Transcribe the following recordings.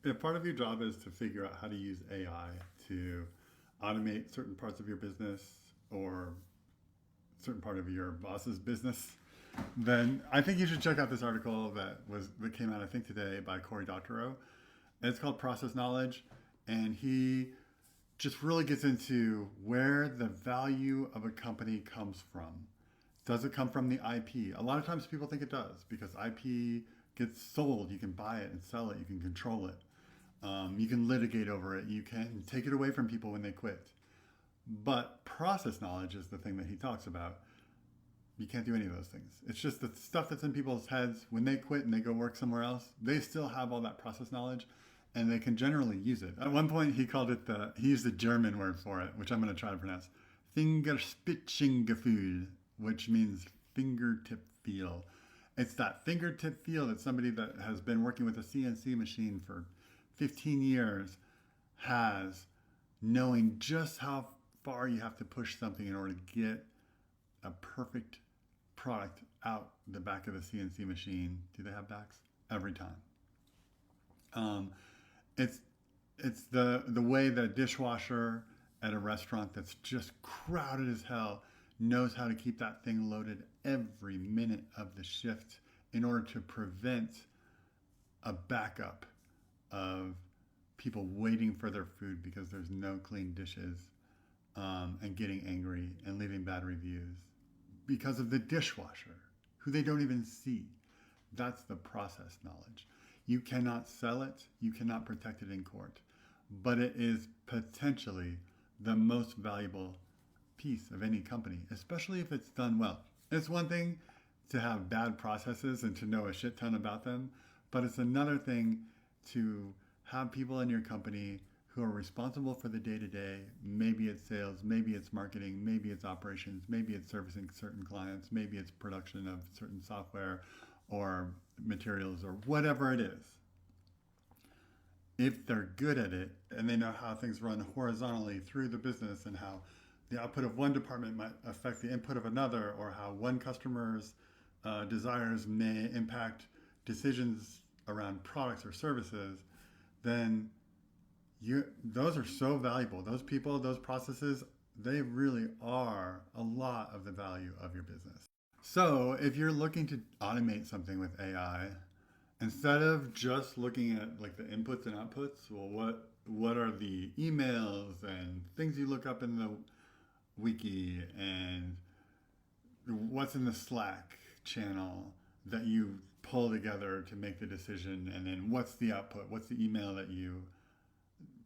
If part of your job is to figure out how to use AI to automate certain parts of your business or certain part of your boss's business, then I think you should check out this article that came out I think today by Cory Doctorow. It's called Process Knowledge, and he just really gets into where the value of a company comes from. Does it come from the IP? A lot of times people think it does because IP gets sold. You can buy it and sell it. You can control it. You can litigate over it. You can take it away from people when they quit. But process knowledge is the thing that he talks about. You can't do any of those things. It's just the stuff that's in people's heads when they quit and they go work somewhere else. They still have all that process knowledge and they can generally use it. At one point he used the German word for it, which I'm going to try to pronounce. Fingerspitzengefühl, which means fingertip feel. It's that fingertip feel that somebody that has been working with a CNC machine for 15 years has, knowing just how far you have to push something in order to get a perfect product out the back of the CNC machine. Do they have backs? Every time. It's the way that a dishwasher at a restaurant that's just crowded as hell knows how to keep that thing loaded every minute of the shift in order to prevent a backup of people waiting for their food because there's no clean dishes, and getting angry and leaving bad reviews because of the dishwasher, who they don't even see. That's the process knowledge. You cannot sell it, you cannot protect it in court, but it is potentially the most valuable piece of any company, especially if it's done well. It's one thing to have bad processes and to know a shit ton about them, but it's another thing to have people in your company who are responsible for the day-to-day. Maybe it's sales, maybe it's marketing, maybe it's operations, maybe it's servicing certain clients, maybe it's production of certain software or materials or whatever it is. If they're good at it and they know how things run horizontally through the business and how the output of one department might affect the input of another, or how one customer's desires may impact decisions around products or services, then those are so valuable. Those people, those processes, they really are a lot of the value of your business. So if you're looking to automate something with AI, instead of just looking at like the inputs and outputs, well, what are the emails and things you look up in the wiki, and what's in the Slack channel that you pull together to make the decision, and then what's the output, what's the email that you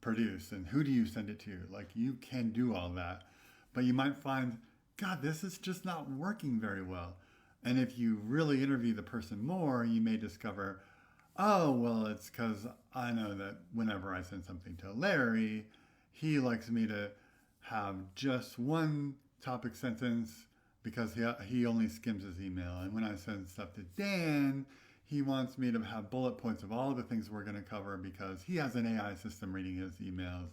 produce, and who do you send it to? Like, you can do all that, but you might find, God, this is just not working very well. And if you really interview the person more, you may discover, oh, well, it's because I know that whenever I send something to Larry, he likes me to have just one topic sentence because he only skims his email. And when I send stuff to Dan, he wants me to have bullet points of all the things we're going to cover because he has an AI system reading his emails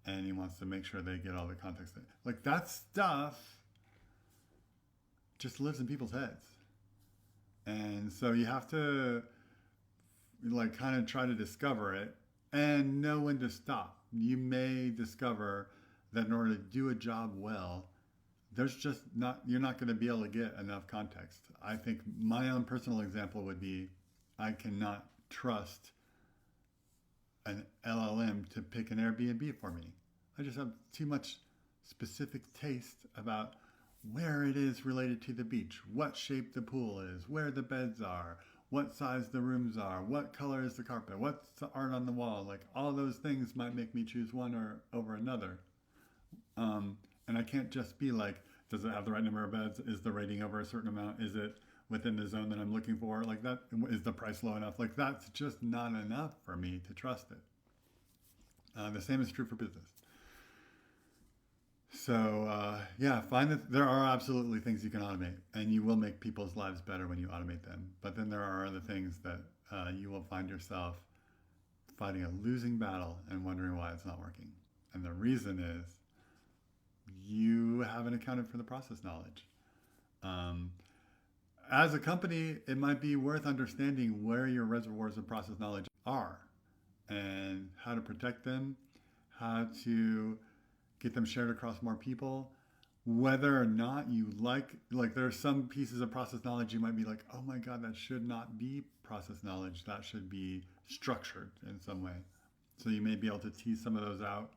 and he wants to make sure they get all the context. Like, that stuff just lives in people's heads. And so you have to like kind of try to discover it and know when to stop. You may discover that in order to do a job well, you're not going to be able to get enough context. I think my own personal example would be, I cannot trust an LLM to pick an Airbnb for me. I just have too much specific taste about where it is related to the beach, what shape the pool is, where the beds are, what size the rooms are, what color is the carpet, what's the art on the wall. Like, all those things might make me choose one over another. And I can't just be like, does it have the right number of beds? Is the rating over a certain amount? Is it within the zone that I'm looking for? Like, that, is the price low enough? Like, that's just not enough for me to trust it. The same is true for business. So find that there are absolutely things you can automate, and you will make people's lives better when you automate them. But then there are other things that you will find yourself fighting a losing battle and wondering why it's not working. And the reason is you haven't accounted for the process knowledge. As a company, it might be worth understanding where your reservoirs of process knowledge are. And how to protect them, how to get them shared across more people. Whether or not you like there are some pieces of process knowledge you might be like, oh my God, that should not be process knowledge. That should be structured in some way. So you may be able to tease some of those out.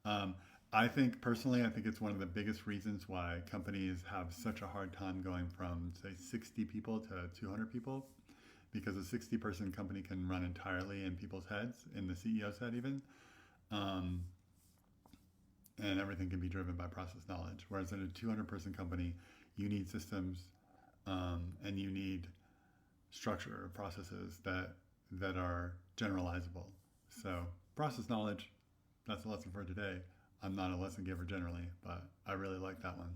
Um, I think personally, I think it's one of the biggest reasons why companies have such a hard time going from, say, 60 people to 200 people, because a 60-person company can run entirely in people's heads, in the CEO's head even. Um, and everything can be driven by process knowledge. Whereas in a 200-person company, you need systems, and you need structure processes that are generalizable. So process knowledge, that's a lesson for today. I'm not a lesson giver generally, but I really like that one.